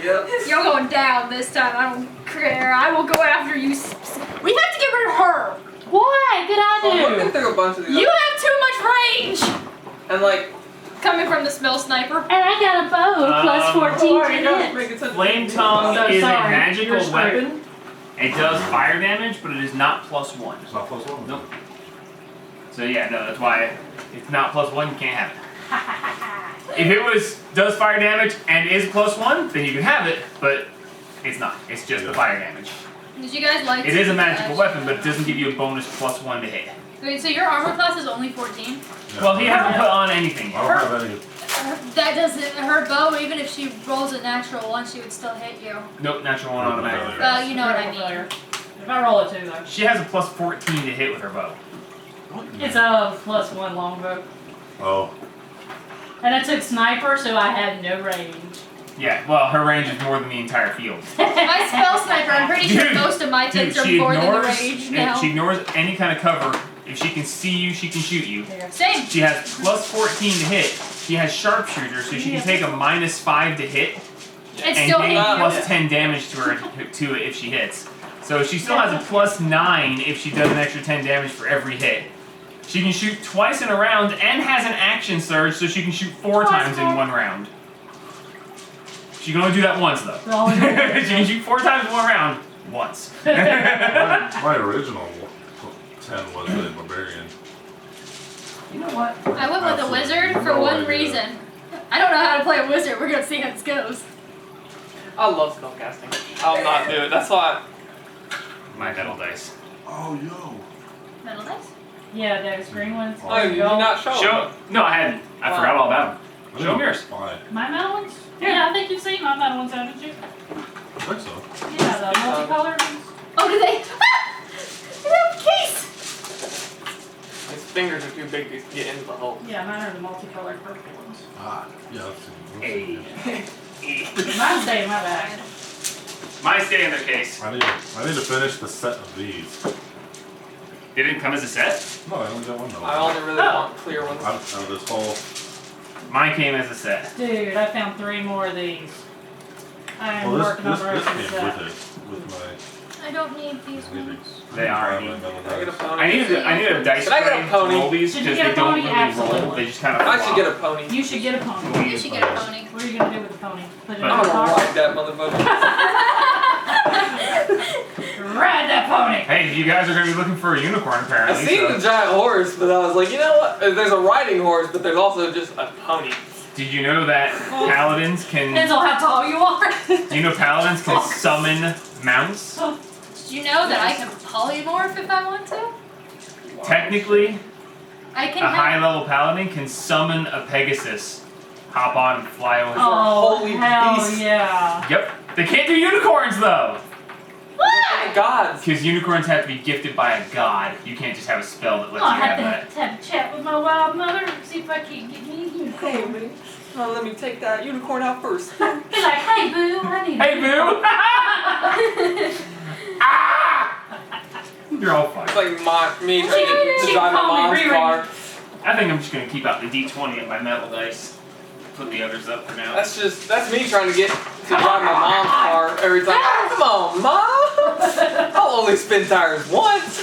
Yep. You're going down this time. I don't care. I will go after you. We have to get rid of her. Why? Did I I'm do? looking through a bunch of these. You have too much range. And like, Coming from the smell sniper. And I got a bow plus 14 to it doesn't hit. make it such Flame Tongue So is sorry, a magical you're screwed. weapon. It does fire damage, but it is not +1. It's not +1. Nope. So yeah, no, that's why it's not +1. You can't have it. If it does fire damage and is +1, then you can have it, but it's not. It's just the fire damage. Did you guys like? It is a magical weapon, but it doesn't give you a bonus +1 to hit. Wait, so your armor class is only 14? Yeah. Well, he hasn't put on anything I yet. don't have any. That doesn't. Her bow, even if she rolls a natural one, she would still hit you. Nope, natural one automatic. You know what I mean. If I roll a 2 though. She has a +14 to hit with her bow. It's a +1 longbow. Oh. And I took sniper, so I had no range. Yeah, well, her range is more than the entire field. My spell sniper, I'm pretty sure Dude, most of my things are she more than the ignores, range now. she ignores any kind of cover. If she can see you, she can shoot you. Same. She has +14 to hit. She has sharpshooter, so she can take a -5 to hit It's and still gain hitting you. +10 damage to it if she hits. So she still has a +9 if she does an extra 10 damage for every hit. She can shoot twice in a round and has an action surge, so she can shoot 4 times in one round. She can only do that once though. She can shoot 4 times in one round once. My original 10 was a barbarian. You know what? I went with a Absolutely wizard for no one idea. reason. I don't know how to play a wizard. We're gonna see how this goes. I love spellcasting. I'll not do it. That's why. My metal dice. Oh, yo. Metal dice. Yeah, those green ones. Oh, you did not show. Show. No, I hadn't. I forgot all about them. I Show 'em didn't yours. buy it. My metal ones? Yeah, I think you've seen my metal ones, haven't you? I think so. Yeah, the multicolored ones. Oh, do they? They have a case. His fingers are too big to get into the hole. Yeah, mine are the multicolored purple ones. Ah, yeah, I've seen Hey. Mine stay in my bag. Mine stay in their case. I need to finish the set of these. They didn't come as a set? No, I only got one though. I only really want clear ones. Out of this whole. Mine came as a set. Dude, I found 3 more of these. I am Well, working on this the rest of came the set. with it, with my I don't need these ones. meetings. They are. Can I get a pony? I need a dice Can I get a tray to pony? roll these Should you because get they a don't pony? really roll. Absolutely. They just kind of. I should get a pony. You should get a pony. You should get a pony. What are you gonna do with the pony? Put it in I I'm your gonna car? ride that motherfucker. Ride that pony! Hey, you guys are gonna be looking for a unicorn I apparently. seen so- the giant horse, but I was like, you know what? There's a riding horse, but there's also just a pony. Did you know that paladins can? Depends on how tall you are. Do you know paladins can summon mounts? Did you know that I can polymorph if I want to? Technically, I can a have. high-level paladin can summon a Pegasus, hop on, and fly over. Oh, holy hell beast. yeah. Yep. They can't do unicorns though, Thank gods. because unicorns have to be gifted by a god. You can't just have a spell that lets Oh, I you have have to that. have a chat with my wild mother, see if I can get me a unicorn. Oh, let me take that unicorn out first. Be like, hey boo, I need Hey, a boo! Ah! You're all fine. It's like me trying to She drive my called me mom's Riri. car. I think I'm just gonna keep out the D20 of my metal dice. Put the others up for now. That's me trying to get to drive my mom's car every time. Come on, mom! I'll only spin tires once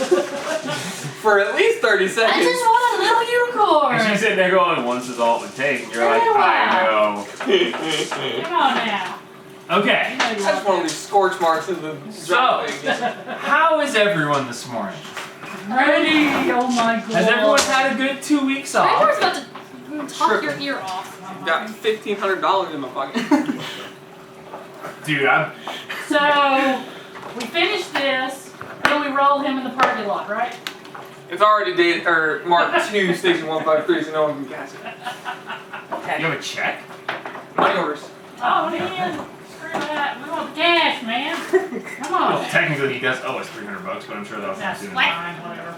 for at least 30 I seconds. just want a little unicorn. And she's sitting there going, once is all it would take. And you're like, I know. Come on now. Okay. You know you I just want want to leave scorch marks in the driveway again. How is everyone this morning? Ready? Oh my god. Has everyone had a good 2 weeks Kramer's off? about to talk your ear off. Got $1,500 in my pocket. Dude, I'm. So, we finished this, then we roll him in the parking lot, right? It's already dated, or marked 2 station 153, so no one can catch it. You have a check? Money orders. Oh man, screw that. We want the cash, man. Come Well, on. technically he does owe us $300, but I'm sure that was That's soon. fine, whatever.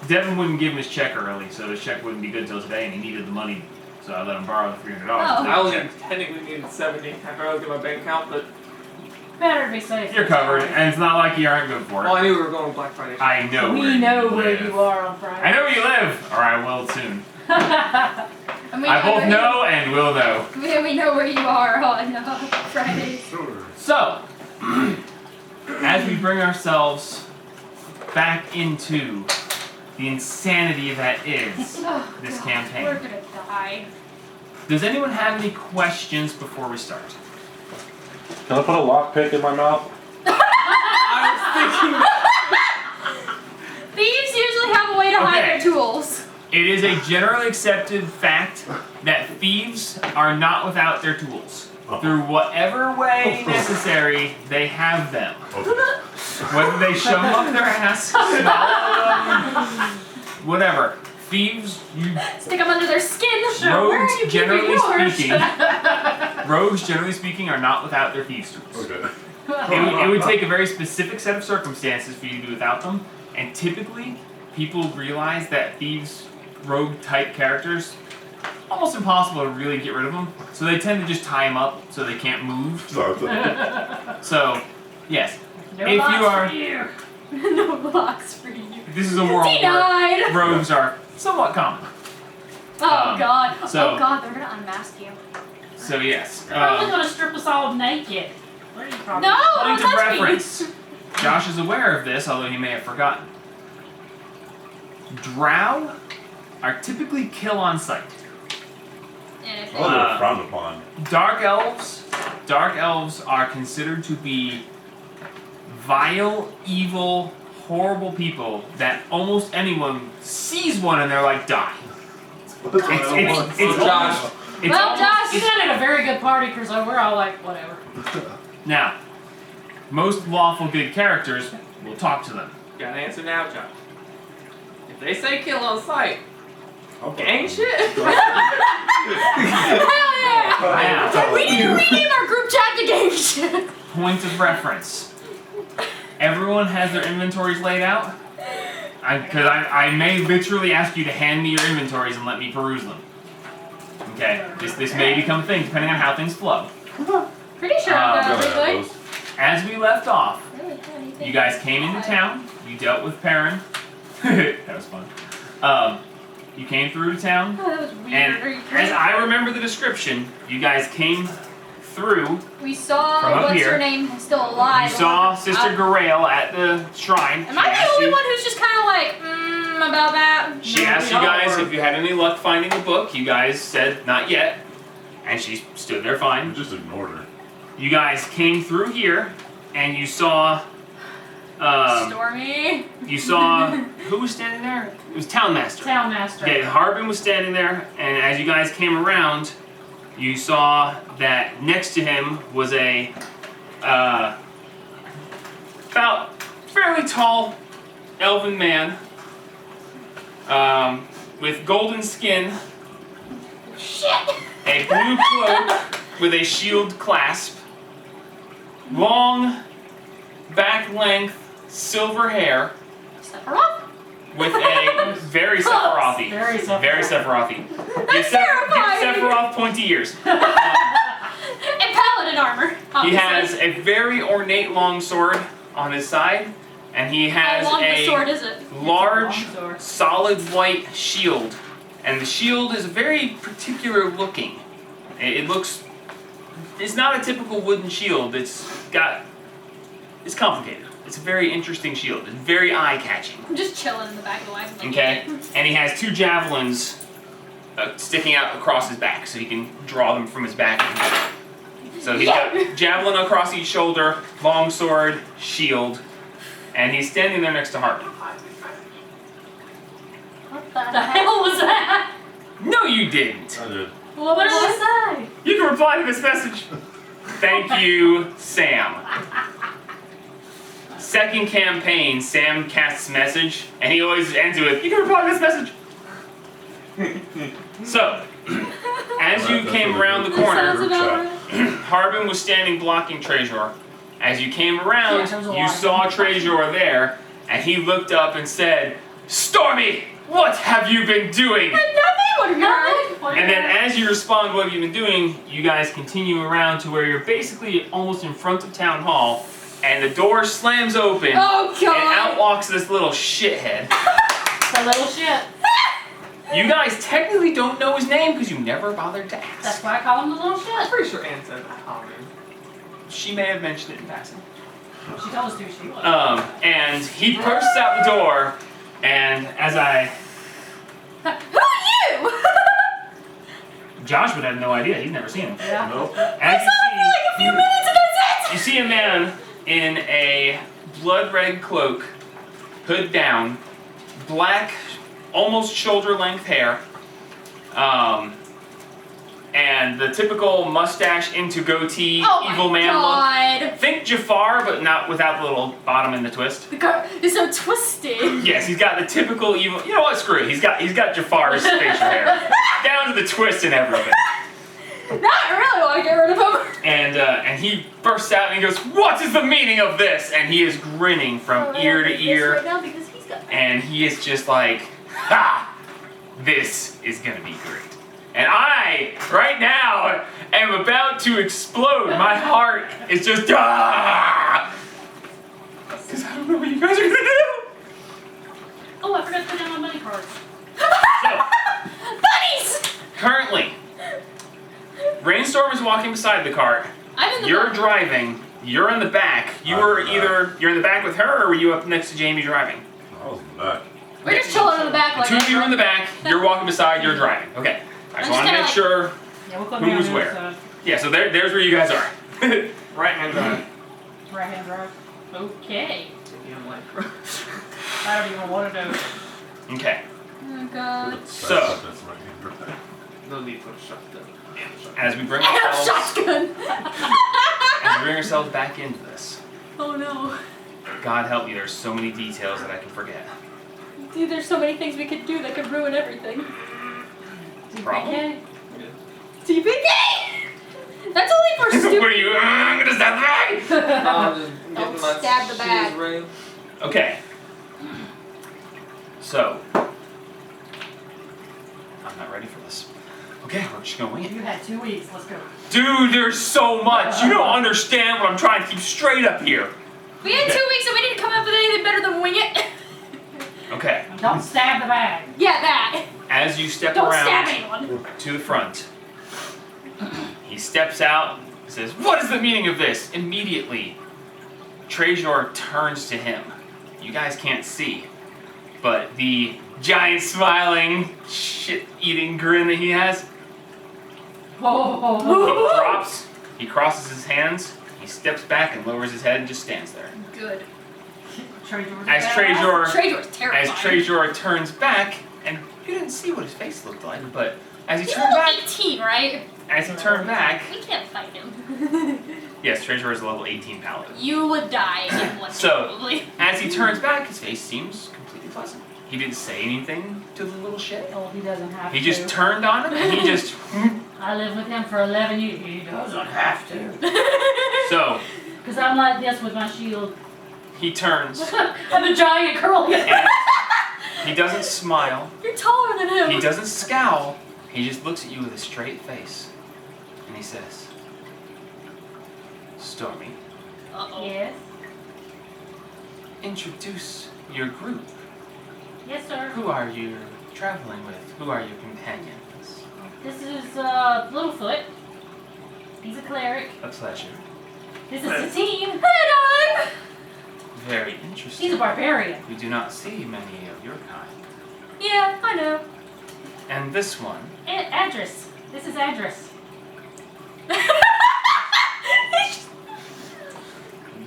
Devin wouldn't give him his check early, so his check wouldn't be good till today, and he needed the money, so I let him borrow the $300. Oh. to I only check. technically needed 70 after I looked at my bank account, but Better be safe. You're covered, and it's not like you aren't good for well, it. I knew we were going Black Friday. I know We know where live. you are on Friday. I know where you live, or I will soon. I I both know and will know. We know where you are on Fridays. Sure. So, as we bring ourselves back into the insanity that is Oh, this God, campaign, We're gonna die. does anyone have any questions before we start? Can I put a lockpick in my mouth? I was thinking. Thieves usually have a way to hide Okay. their tools. It is a generally accepted fact that thieves are not without their tools. Through whatever way necessary, they have them. Okay. Whether they shove them up their ass, swallow them, whatever. Thieves, Stick them under their skin. Where are rogues you keeping generally yours? speaking, rogues generally speaking are not without their thieves tools. Okay. It would take a very specific set of circumstances for you to do without them, and typically people realize that thieves, rogue type characters, almost impossible to really get rid of them, so they tend to just tie them up so they can't move. So So, yes, No if locks you are, for you. No blocks for you. this is a world where Denied. rogues are somewhat common. Oh Um, God. so- Oh God, they're gonna unmask you. So yes, They're probably gonna strip us all naked. What are you probably? No, point don't of touch me. reference. Josh is aware of this, although he may have forgotten. Drow are typically kill on sight. And if Oh, they're frowned upon. Dark elves are considered to be vile, evil, horrible people that almost anyone sees one and they're like, die. It's Josh. It's Well, almost- Josh, You got at a very good party because we're all like, whatever. Now, most lawful good characters will talk to them. Got an answer now, Josh. If they say kill on sight, I'll gang shit. Hell yeah! Now, We need to rename our group chat to gang shit. point of reference. Everyone has their inventories laid out. Because I may literally ask you to hand me your inventories and let me peruse them. Okay, this may become a thing depending on how things flow. Pretty sure I've got Really have everything. those. As we left off, Really, anything. you guys came into town. You dealt with Perrin. That was fun. You came through to town, Oh, that was weird. and Are you as kidding? I remember the description, you guys came through. We saw From up what's here, her name still alive. You saw Sister Uh, Garaele at the shrine. Am I the only one who's just kind of like, about that? She No, asked we you all guys were. if you had any luck finding the book. You guys said not yet, and she stood there I fine. just ignored her. You guys came through here, and you saw. Stormy. You saw who was standing there? It was Townmaster. Townmaster. Okay, Harbin was standing there, and as you guys came around, you saw that next to him was a about fairly tall elven man with golden skin, Shit. a blue cloak with a shield clasp, long back length silver hair Sephiroth? with a very Sephiroth-y. Very Sephiroth. Very Sephiroth-y. Give That's terrifying. Sephiroth pointy ears. And paladin armor. He Obviously. has a very ornate long sword on his side, and he has How long the sword a is it? large, Long sword. solid white shield. And the shield is very particular looking. It looks. It's not a typical wooden shield. It's complicated. It's a very interesting shield. It's very eye-catching. I'm just chilling in the back of the wagon. like, Okay? And he has two javelins sticking out across his back, so he can draw them from his back. So he's got javelin across each shoulder, long sword, shield, and he's standing there next to Harbin. What What the hell was that? No, you didn't. I did. What did I say? You can reply to this message. Thank you, Sam. Second campaign, Sam casts message, and he always ends it with, you can reply to this message. So, as you came around the That sounds corner, about right. Harbin was standing blocking Trejor. As you came around, Yeah, there was a you lot. saw Trejor there, and he looked up and said, Stormy, what have you been doing? Nothing. What have you heard? What And did then I- as you respond, what have you been doing? You guys continue around to where you're basically almost in front of Town Hall, and the door slams open, Oh and out God. walks this little shithead. The little shit. You guys technically don't know his name because you never bothered to That's ask. why I call him the little I'm shit. pretty sure Ann said that. Oh, man. She may have mentioned it in passing. She told us who she was. And he bursts out the door, and as Who are you? Josh would have no idea, he's never seen him. Yeah. Nope. As you For like a few minutes and that's it. you see a man in a blood red cloak, hood down, black, almost shoulder-length hair, and the typical mustache into goatee Oh evil my man look. god. Think Jafar, but not without the little bottom in the twist. The car is so twisted. Yes, he's got the typical evil. You know what? Screw it. He's got Jafar's facial hair, down to the twist and everything. Now I really want to get rid of him. And he bursts out and he goes, "What is the meaning of this?" And he is grinning from ear to ear. Right now because he's got. And he is just like, "Ha! This is gonna be great." And I, right now, am about to explode. My heart is just, ah! Because I don't know what you guys are gonna do. Oh, I forgot to put down my money cards. So, Bunnies! currently, Rainstorm is walking beside the cart. I'm in the You're back. driving. You're in the back. You I'm were in the either, you're in the back with her, or were you up next to Jamie driving? I was in the back. We're just chilling in the back The like two of you are in the back. You're walking beside. You're driving. Okay. I just I'm want to just make kinda sure. Yeah, we'll put me on Who's the where? other side. Yeah. So there's where you guys are. Right hand drive. Right hand drive. Okay. Taking on left. I don't even want to do. Okay. Oh god. So- That's right hand drive. No need for a shotgun. As we bring I have ourselves, shotgun. as we bring ourselves back into this, Oh no. God help me. There's so many details that I can forget. Dude, there's so many things we could do that could ruin everything. Problem? Okay. TPK! That's only for What stupid. are you? I'm gonna stab the bag. I'm just Don't getting my stab the bag. shoes ready. Okay. So, I'm not ready for this. Okay, we're just gonna wing it. You had 2 weeks. Let's go. Dude, there's so much. You don't understand what I'm trying to keep straight up here. We had 2 weeks, so we need to come up with anything better than wing it. Okay. Don't stab the bag. Yeah, that. As you step Don't around stab anyone. to the front, he steps out, says, "What is the meaning of this?" Immediately, Trejor turns to him. You guys can't see, but the giant smiling, shit-eating grin that he has, Whoa. he drops, he crosses his hands, he steps back and lowers his head and just stands there. Good. As Trejor, Trejor's terrifying. as Trejor turns back, and you didn't see what his face looked like, but as he He's turned level back, 18, right? as he turned back, We can't fight him. yes, Trejor is a level 18 paladin. You would die in one So- probably. As he turns back, his face seems completely pleasant. He didn't say anything to the little shit. Oh, he doesn't have He to. just turned on him, and he just. I lived with him for 11 years. He doesn't have to. So Because I'm like this with my shield. he turns, I'm a giant curly. and he doesn't smile. You're taller than him. He doesn't scowl. He just looks at you with a straight face, and he says, "Stormy, Uh-oh. Yes. introduce your group. Yes, sir. Who are you traveling with? Who are your companions?" This is Littlefoot. He's a cleric. A pleasure. This is the team. Hey, darling! Very He's a interesting. barbarian. We do not see many of your kind. Yeah, I know. And this one, Adris. This is Adris.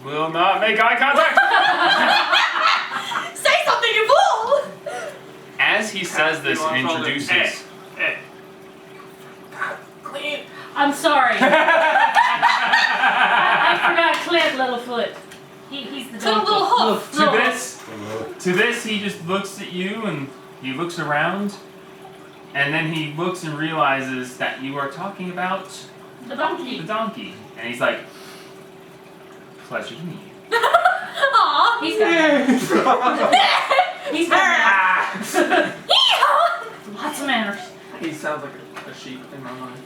will not make eye contact. Say something, you fool! As he says this and introduces, Clean. I'm sorry. I forgot Clint Littlefoot. He's the It's got a donkey. little hoof. to this he just looks at you and he looks around, and then he looks and realizes that you are talking about The donkey. the donkey, and he's like, "Pleasure to meet you." Aw. He's got He's got Yeehaw! lots of manners. He sounds like a sheep in my mind.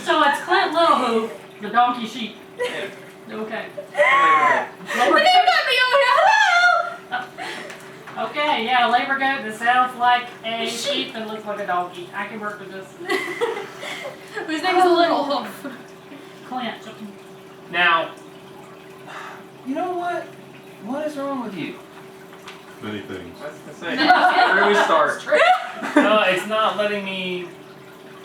So it's Clint Littlehoof, the donkey sheep. Yeah. Okay. But he got me over here. Hello! Okay. Okay, yeah, labor goat that sounds like a sheep and looks like a donkey. I can work with this. Whose name is Little Hoof. Clint. Now, you know what? What is wrong with you? Many things. I was gonna say, where do we start? No, it's not letting me.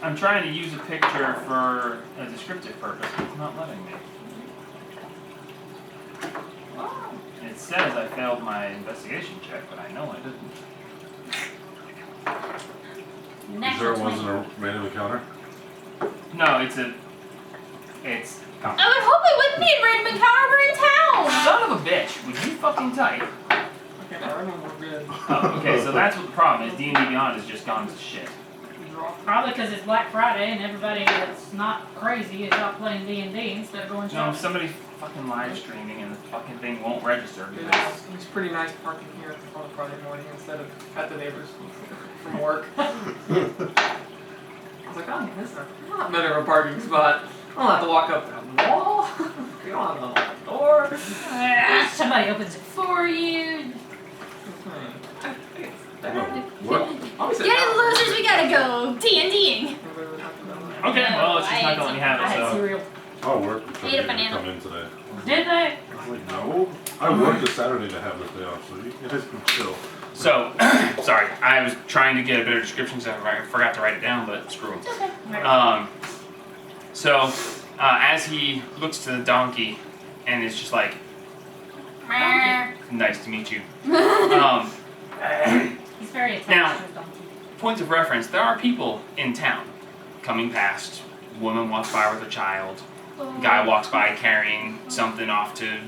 I'm trying to use a picture for a descriptive purpose, but it's not letting me. It says I failed my investigation check, but I know I didn't. Is there wasn't a random encounter? No, it's. I would hope it wouldn't be in random encounter. We're in town. Son of a bitch! Would you fucking type? Okay, I remember we're good. Oh, okay, so that's what the problem is. D&D Beyond has just gone to shit. Probably because it's Black Friday and everybody that's not crazy is out playing D&D instead of going No, shopping. somebody's fucking live streaming and the fucking thing won't register It because was, it's pretty nice parking here on a Friday morning instead of at the neighbors from work. I was like, oh, this is a lot better of a parking spot. I don't have to walk up that wall. You don't have to unlock the door. Somebody opens it for you. What? Get it, losers. We gotta go D&Ding. okay, well it's just not gonna let me have I it. had So cereal. I'll work to try Ate a to banana. come in today. Did they? I was like, no. I worked a Saturday to have this day off, so you guys can chill. so sorry, I was trying to get a better description because I forgot to write it down, but screw 'em. So as he looks to the donkey and is just like, nice to meet you. He's very attached Now- to his donkey. Points of reference, there are people in town coming past. Woman walks by with a child. Guy walks by carrying something off to,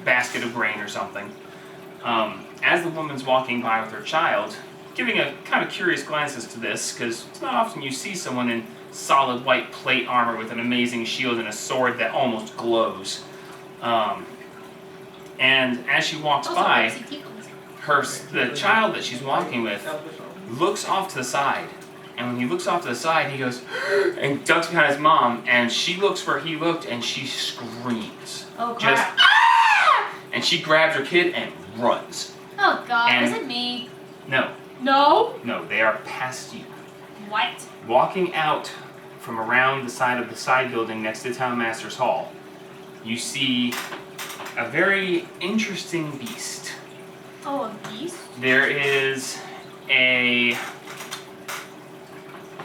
basket of grain or something. As the woman's walking by with her child, giving a kind of curious glances to this, because it's not often you see someone in solid white plate armor with an amazing shield and a sword that almost glows. And as she walks by, the child that she's walking with looks off to the side. And when he looks off to the side, he goes and ducks behind his mom, and she looks where he looked, and she screams. Oh Just, crap. and she grabs her kid and runs. Oh God, And- was it me? No, No. they are past you. What? Walking out from around the side of the side building next to Town Master's Hall, you see a very interesting beast. Oh, a beast? There is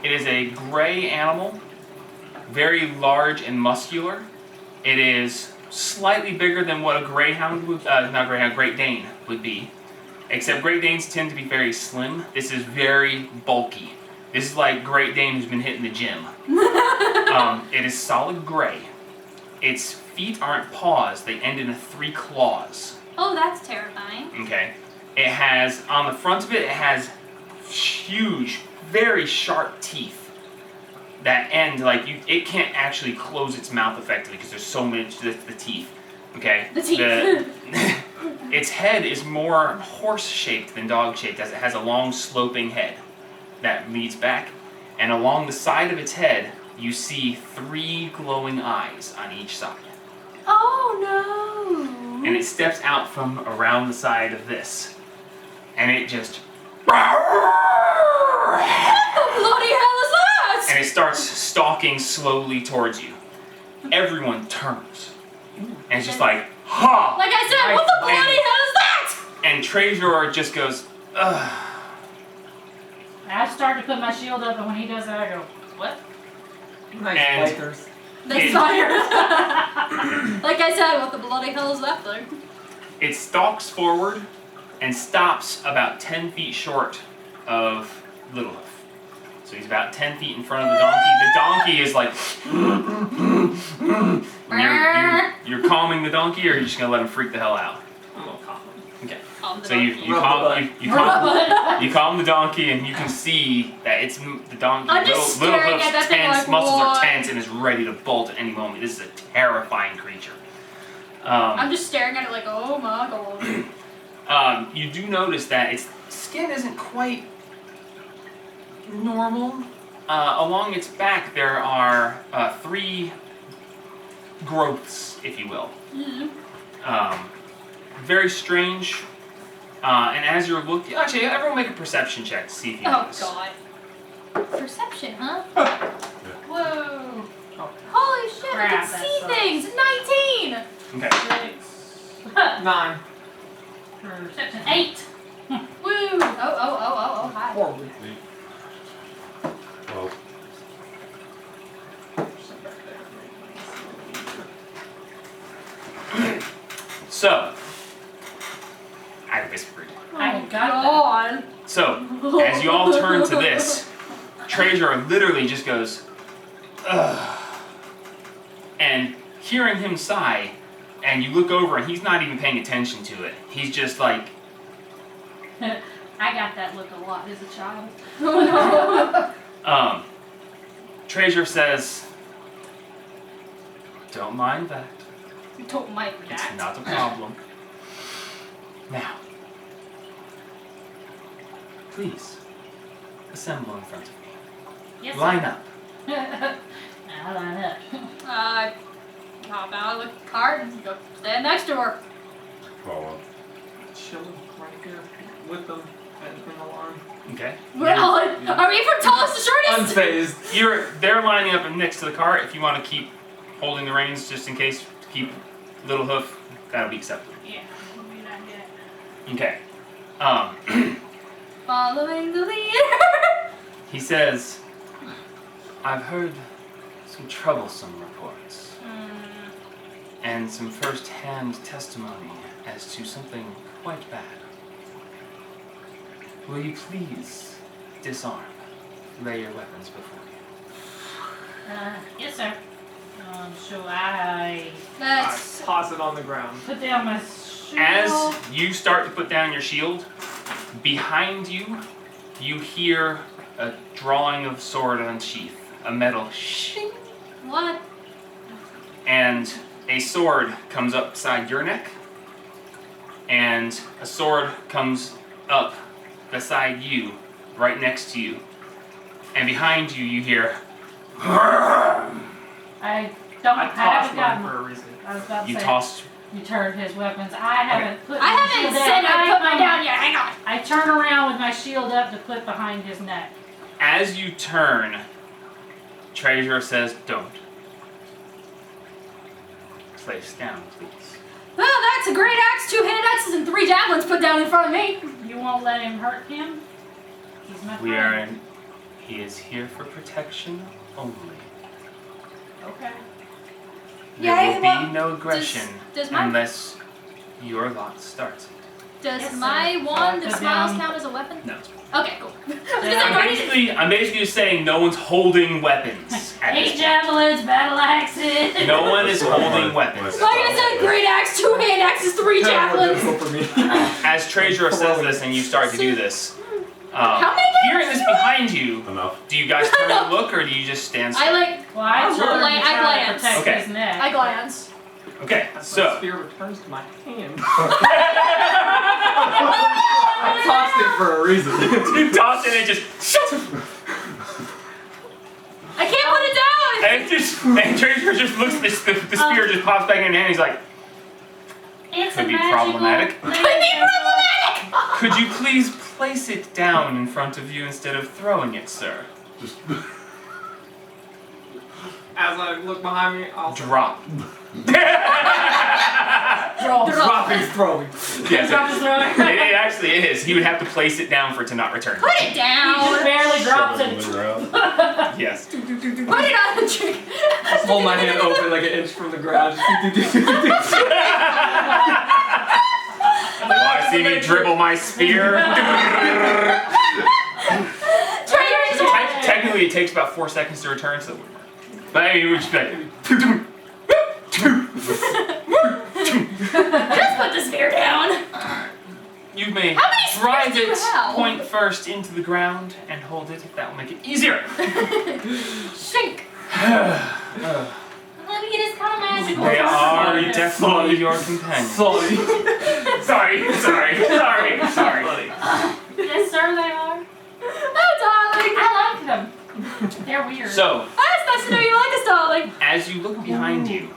it is a gray animal, very large and muscular. It is slightly bigger than what a greyhound would, Great Dane would be. Except Great Danes tend to be very slim. This is very bulky. This is like Great Dane who's been hitting the gym. It is solid gray. Its feet aren't paws, they end in 3 claws. Oh, that's terrifying. Okay. It has, on the front of it, it has huge, very sharp teeth that end, it can't actually close its mouth effectively because there's so much the teeth. Okay? The teeth. Its head is more horse-shaped than dog-shaped, as it has a long, sloping head that leads back. And along the side of its head, you see 3 glowing eyes on each side. Oh no. And it steps out from around the side of this. And it just... What the bloody hell is that? And it starts stalking slowly towards you. Everyone turns. And it's just like, ha! Like I said, what the bloody hell is that? And Trezor just goes, ugh. I start to put my shield up, and when he does that, I go, what? Nice And- bikers. That's fire. Like I said, what the bloody hell is that thing? It stalks forward and stops about 10 feet short of Little Hoof. So he's about 10 feet in front of the donkey. The donkey is like, you're calming the donkey, or are you just gonna let him freak the hell out? I'm gonna call him. Okay. Calm the So you donkey. Rub the calm butt. you calm the donkey, and you can see that it's the donkey. I'm just Little staring Hoof's at that thing tense, like, muscles what? are tense, and is ready to bolt at any moment. This is a terrifying creature. I'm just staring at it like, oh my God. You do notice that its skin isn't quite normal. Along its back, there are 3 growths, if you will. Very strange. And as you're looking, actually, everyone make a perception check to see if you Oh notice. god. Perception, huh? Whoa. Holy shit, I Crap, can that see sucks. things! 19! Okay. 6. 9. Perception 8. Woo! Oh, hi. Horribly. Well, So, I whispered. I got that. God. So, as you all turn to this, Treasure literally just goes, ugh. And hearing him sigh, and you look over and he's not even paying attention to it. He's just like, I got that look a lot as a child. Treasure says, don't mind that. Don't mind It's that. not a problem. Now, please, assemble in front of me. Yes, Line up. I line up. Hop out of the cart and go stand next to her. follow. Chilling right here with them in the line. Okay. Well, are we from tallest to shortest? Unfazed. They're lining up next to the cart. If you want to keep holding the reins just in case, to keep Little Hoof, that'll be acceptable. Yeah, we'll do that, yeah. Okay. Following the leader. He says, I've heard some troublesome reports and some first-hand testimony as to something quite bad. Will you please disarm? Lay your weapons before me. Yes, sir. So I That's. I toss it on the ground. put down my shield. As you start to put down your shield, behind you, you hear a drawing of sword unsheath, a metal shing, What? and a sword comes up beside your neck, and a sword comes up beside you, right next to you, and behind you, you hear. I don't. I I tossed haven't mine gotten. for a reason. I was about to You say. tossed. You turned his weapons. I haven't put. I my haven't shield said down. I put mine down yet. Hang on. I turn around with my shield up to put behind his neck. As you turn, Treasure says, "Don't. Place down, please." Well, that's a great axe, 2-handed axes, and 3 javelins put down in front of me. You won't let him hurt him. He's my We friend. are in. He is here for protection only. Okay. There Yeah, will well, be no aggression does my- unless your lot starts it. Does Yes, sir. my wand of Put smiles down- count as a weapon? No. Okay, cool. I'm basically just saying no one's holding weapons. At 8 this javelins, battle axes. point. No one is holding weapons. So I said great axe, 2-handed axes, 3 javelins. For me. As Treasure says this and you start to do this, How many hearing this behind you, Enough. do you guys turn and look or do you just stand still? I like. Well, I Oh, turned like, to I try to glance. protect Okay. his neck. I glance. Okay, My so spear returns to my hand. I tossed it for a reason. you toss it and it just I can't put it down. and Treasure just looks the spear just pops back in your hand. He's like, It's Could a be magical problematic. Could be problematic. could you please place it down in front of you instead of throwing it, sir? Just As I look behind me, I'll Drop. Dropping, throwing. Yes, Drop his throat. it actually is. He would have to place it down for it to not return. Put it He just down. barely drops shove it in it. the ground. Yes. Put it on the tree. Just hold my hand open like an inch from the ground. Just Want to see me dribble my spear? Technically, it takes about 4 seconds to return, so. But anyway, we just be like, Just put the spear down. you may How many spears drive do you it have? point first into the ground and hold it. That will make it easier. Shink. Let me get his kind of magical. They are Sorry. definitely your companions. Sorry. Sorry. Yes, sir, they are. Oh, darling. I like them. They're weird. So, Oh, it's nice to know you like us, darling. as you look behind you,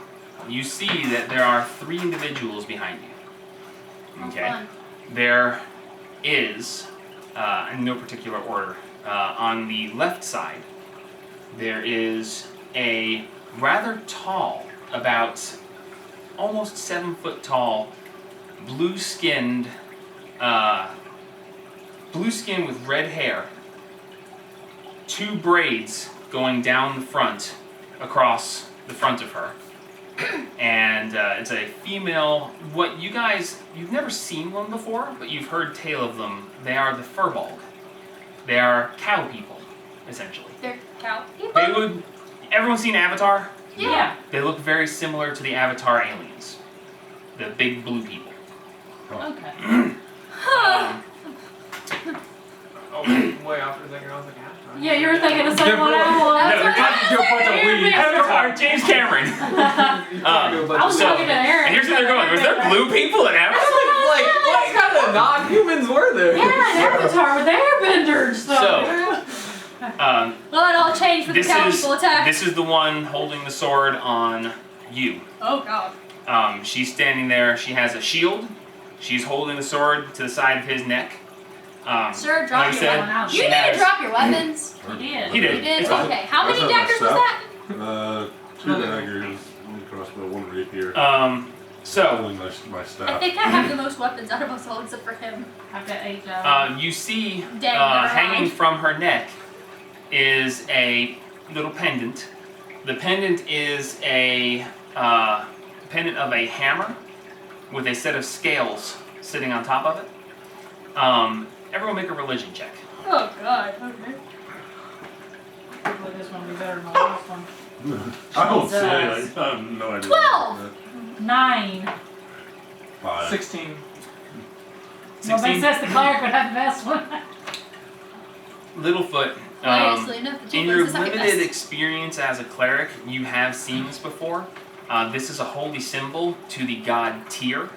you see that there are 3 individuals behind you. Okay? Fun. They're is, in no particular order, on the left side, there is a rather tall, about almost 7 foot tall, blue skin with red hair, 2 braids going down the front, across the front of her. And it's a female, what you guys, you've never seen one before, but you've heard tale of them. They are the Furbolg. They are cow people, essentially. They're cow people. They would, everyone's seen Avatar? Yeah. They look very similar to the Avatar aliens. The big blue people. Okay. Oh, way off for a second. I was like, Avatar. Yeah, you were thinking the same one I No, was. they're talking to a bunch of weeds. Avatar, James Cameron. You're talking to a bunch I was of- talking to Aaron. And here's where they're going. Was there blue people in Avatar? Like, what kind of non-humans were there? Yeah, an Avatar with airbenders. So, Well, it all changed with the cow people attack. this is the one holding the sword on you. Oh god. She's standing there. She has a shield. She's holding the sword to the side of his neck. Sir, drop like I your said, weapon. she You need to has- drop your weapons. He did. He did. You did? It's fine. Okay. How many That's not daggers was my that? 2 daggers, 1 crossbow, 1 rapier. So, Only my I staff. think I have the most weapons out of us all except for him. I've got 8 you see Dang, never hanging mind. from her neck is a little pendant. The pendant is a pendant of a hammer with a set of scales sitting on top of it. Everyone make a religion check. Oh god. Okay. Hopefully this one will be better than my last one. I don't say, Jesus. like, I have no idea. 12! 9. 5. 16. Well, makes sense the cleric would have the best one. Littlefoot, Hilariously enough, the in chief your was the second limited best. experience as a cleric, you have seen this before. This is a holy symbol to the god Tyr.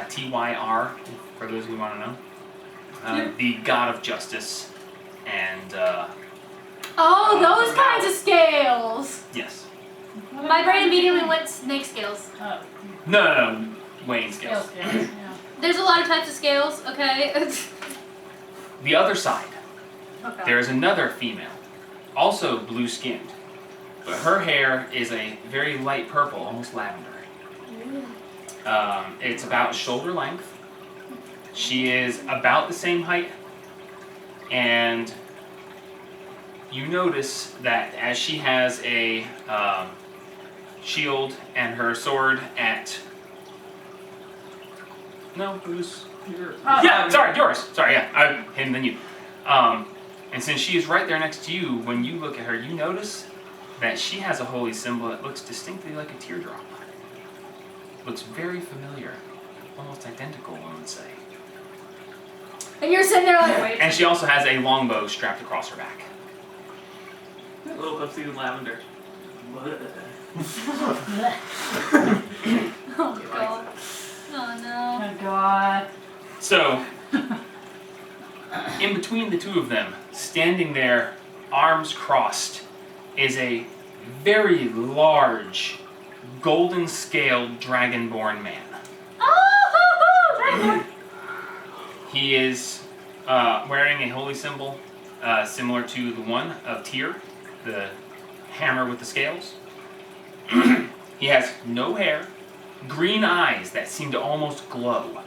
Tyr, for those who want to know. The god of justice. And, Oh, those kinds of scales! yes. My brain immediately went snake scales. Oh, No, weighing scale scales. scales. Yeah. There's a lot of types of scales, okay? The other side, Okay. there is another female, also blue skinned, but her hair is a very light purple, almost lavender. It's about shoulder length. She is about the same height, and you notice that as she has a shield and her sword at. No, it was. Yeah, sorry, yours. Sorry, yeah, him than you. And since she is right there next to you, when you look at her, you notice that she has a holy symbol that looks distinctly like a teardrop. Looks very familiar, almost identical, one would say. And you're sitting there like, wait. And she also has a longbow strapped across her back. Little Pepsi and lavender. Oh god. Oh no. Oh God. So, in between the two of them, standing there, arms crossed, is a very large, golden-scaled dragonborn man. Oh, Dragonborn. He is wearing a holy symbol similar to the one of Tyr, the hammer with the scales. He has no hair, green eyes that seem to almost glow,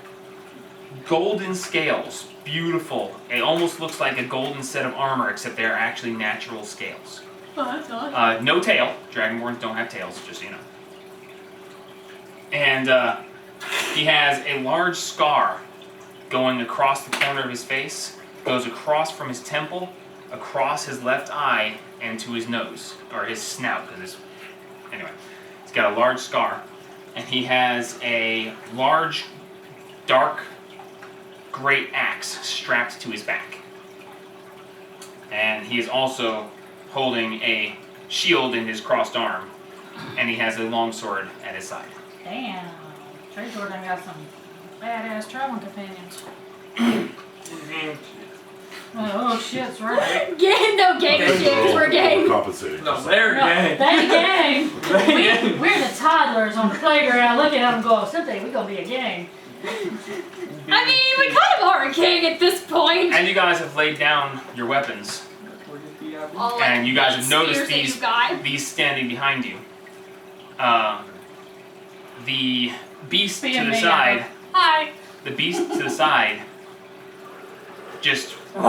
golden scales, beautiful. It almost looks like a golden set of armor, except they are actually natural scales. Oh, that's awesome. No tail. Dragonborns don't have tails, just so you know. And he has a large scar going across the corner of his face, goes across from his temple, across his left eye, and to his nose, or his snout, because anyway, he's got a large scar, and he has a large, dark, great axe strapped to his back. And he is also holding a shield in his crossed arm, and he has a long sword at his side. Damn. Trey Jordan got some badass traveling companions. Oh shit, that's right. No, gang games were gang. Compensating. No, they're gay. They gang. They gang. We're the toddlers on the playground looking at them going, someday we're gonna be a gang. I mean, we kind of are a king at this point. And you guys have laid down your weapons, All, and you guys have noticed spears that these you got. these standing behind you. The beast to Being the made side. up. Hi. The beast to the side just comes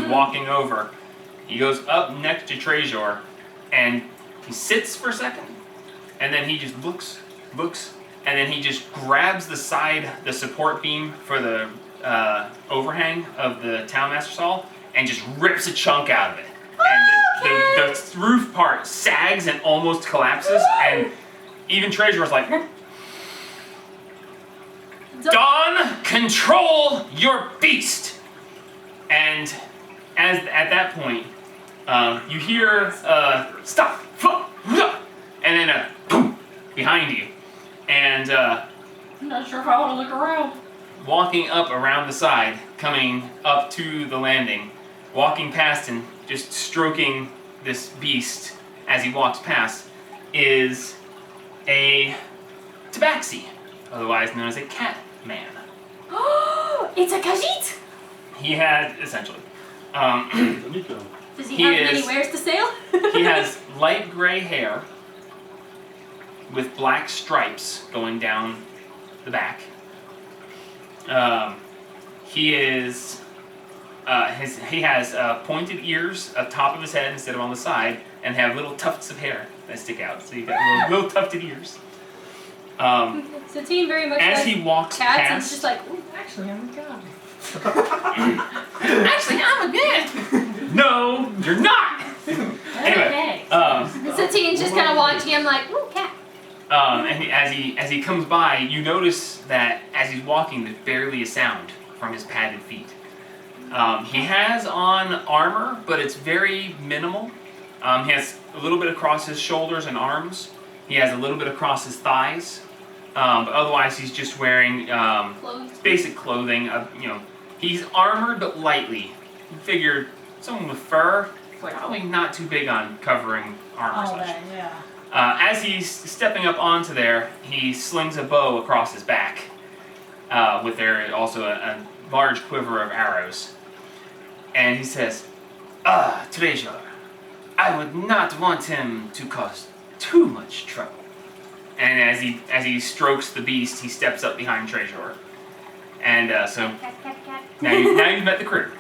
walking over. He goes up next to Trezor, and he sits for a second, and then he just looks, and then he just grabs the side, the support beam for the overhang of the Townmaster's Hall, and just rips a chunk out of it. And the roof part sags and almost collapses, and even Trezor's like, Dawn, control your beast! And at that point, you hear stop, and then a boom behind you. And I'm not sure if I want to look around. walking up around the side, coming up to the landing, walking past and just stroking this beast as he walks past, is a tabaxi, otherwise known as a cat man. It's a Khajiit. He had, essentially, Nico. Does he He have is- many wares to sail? he has light gray hair with black stripes going down the back. He is, he has pointed ears up top of his head instead of on the side, and have little tufts of hair that stick out. So you got little tufted ears. Satine very much As like he walks cats, and past, it's just like, ooh, Actually, I'm a god. actually, I'm a man. No, you're not. Anyway, Satine's just kind of watching him like, ooh, cat. and as he comes by, you notice that as he's walking, there's barely a sound from his padded feet. He has on armor, but it's very minimal. He has a little bit across his shoulders and arms. He has a little bit across his thighs. But otherwise, he's just wearing Clothes. basic clothing. He's armored but lightly. You figure someone with fur, probably not too big on covering armor. All such. that, yeah. As he's stepping up onto there, he slings a bow across his back, with there also a large quiver of arrows. And he says, Trezor, I would not want him to cause too much trouble. And as he strokes the beast, he steps up behind Trezor. And so Cat, cat, cat. now you've met the crew.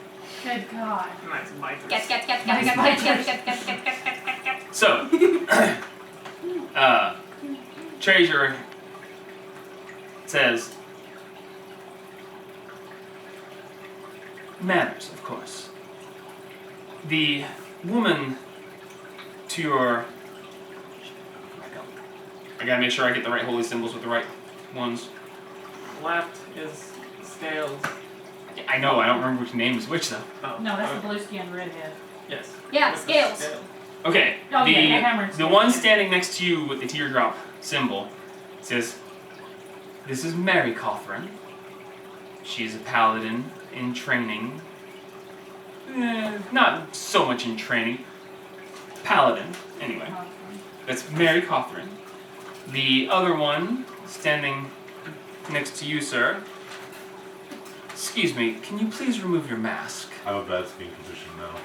Good God. Nice bite. Cat, cat, cat, cat, cat, cat, cat, cat, cat, cat, cat, cat, cat. So, Trezor says, manners, of course. The woman to your... I gotta make sure I get the right holy symbols with the right ones. Left is scales. I know, I don't remember which name is which though. Oh, No, that's the blue skinned redhead. Yes. Yeah, With the scales. scale. Okay, Oh, yeah, the hammer and the scale. one standing next to you with the teardrop symbol says, this is Mary Cawthron. She is a paladin in training. Not so much in training. Paladin, anyway. That's Mary Cawthron. The other one, standing next to you, sir. Excuse me, can you please remove your mask? I have a bad skin condition now.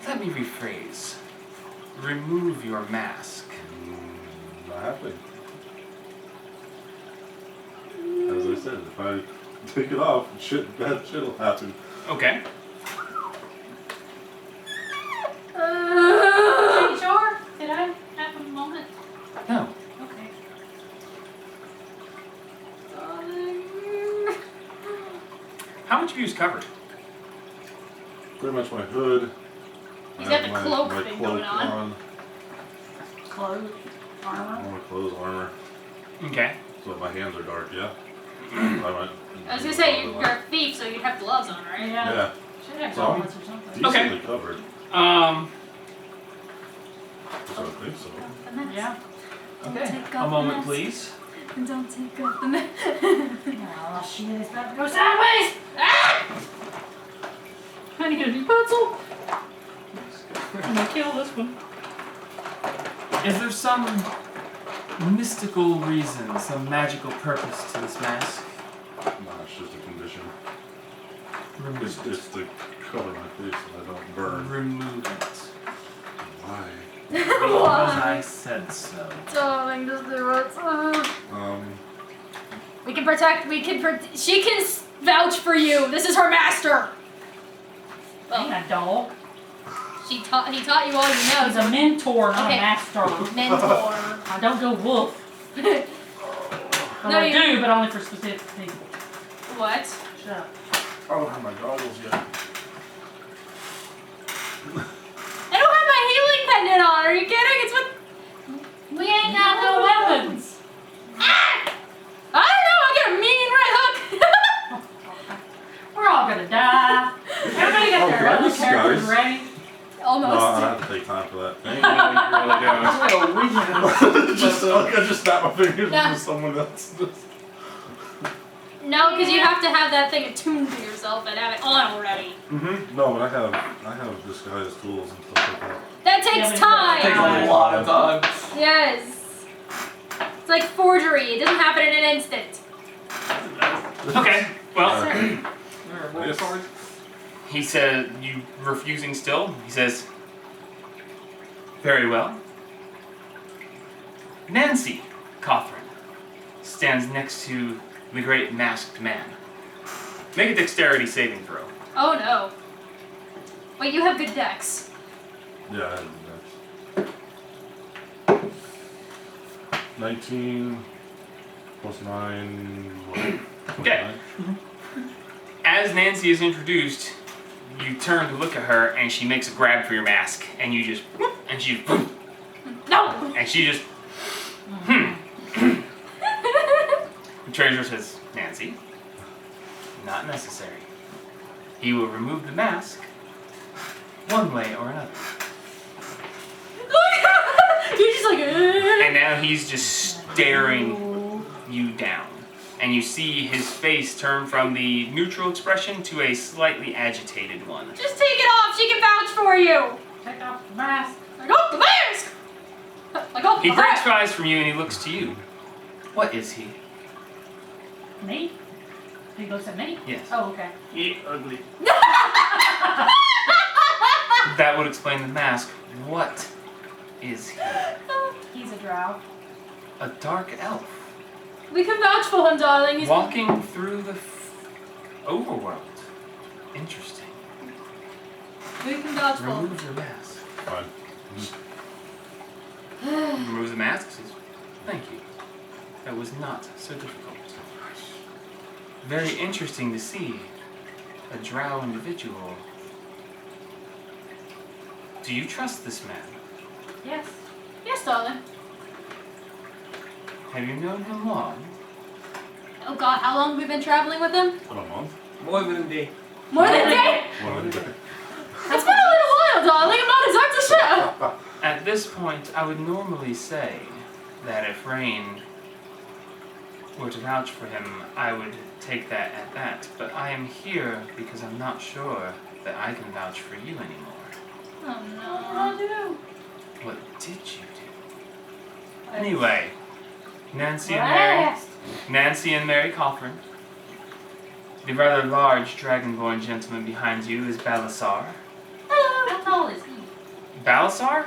Let me rephrase. Remove your mask. Not happening. As I said, if I take it off, bad shit will happen. Okay. Sure? Did I have a moment? No. Okay. How much of you is covered? Pretty much my hood. He's I got have the cloak my thing cloak going on. Clothes, armor. All my clothes, armor. Okay. So my hands are dark, yeah? I was gonna say, you're a thief, so you'd have gloves on, right? Yeah. Yeah, Should have So, gauntlets or something. Okay. decently covered. So I think so. Yeah. Okay. A moment, please. Don't take off the mask. Oh, shit, it's about to go sideways! Ah! I need a new pencil. I'm gonna kill this one. Is there some mystical reason, some magical purpose to this mask? Nah, it's just a condition. Remove It's to cover my face so I don't burn. Remove it. Why? Because I said so. Darling, just do it. We can protect. She can vouch for you. This is her master. Ain't a dog. He taught you all you know. He's a mentor, not Okay. a master. Mentor. I don't go wolf. Well, No, I you- do, but only for specific people. What? Shut up. I don't have my goggles yet. I don't have my healing pendant on. Are you kidding? It's what? We ain't got no weapons. Ah! I don't know. I got a mean right hook. We're all gonna die. Everybody got Oh, their goodness, other characters guys. ready. No, Almost. I have to take time for that. You really don't. Just like I just snap my fingers Yeah. into someone else. No, because you have to have that thing attuned to yourself and have it on already. No, but I have disguise tools and stuff like that. That takes Yeah, but time. Takes a lot of time. Yes. It's like forgery. It doesn't happen in an instant. Okay, well, Yes. he said, you refusing still? He says, very well. Nancy Cothran stands next to the great masked man. Make a dexterity saving throw. Oh no. Wait, you have good decks. Yeah, I have that. 19 plus 9. What? Okay. As Nancy is introduced, you turn to look at her and she makes a grab for your mask and you just, and she, No. and she just, The treasurer says, Nancy, not necessary. He will remove the mask one way or another. You're just like. And now he's just staring you down. And you see his face turn from the neutral expression to a slightly agitated one. Just take it off. She can vouch for you. Take off the mask. Like off the mask. Like off He the breaks mask. eyes from you and he looks to you. What is he? Me? He looks at me? Yes. Oh, okay. He ugly. That would explain the mask. What is he? He's a drow. A dark elf. We can vouch for him, darling. He's Walking through the overworld. Interesting. We can vouch for him. Remove your mask. Fine. Removes the mask. Says, thank you. That was not so difficult. Very interesting to see a drow individual. Do you trust this man? Yes. Yes, darling. Have you known him long? Oh God, how long have we been traveling with him? What, a month? More than a day. More than a day. One day. It's been a little while, darling. I'm not exactly sure. At this point, I would normally say that if Rain were to vouch for him, I would take that at that. But I am here because I'm not sure that I can vouch for you anymore. Oh no. What do I do? What did you do? Anyway, Nancy and Mary Cothran. The rather large dragonborn gentleman behind you is Balasar. How tall is he? Balasar?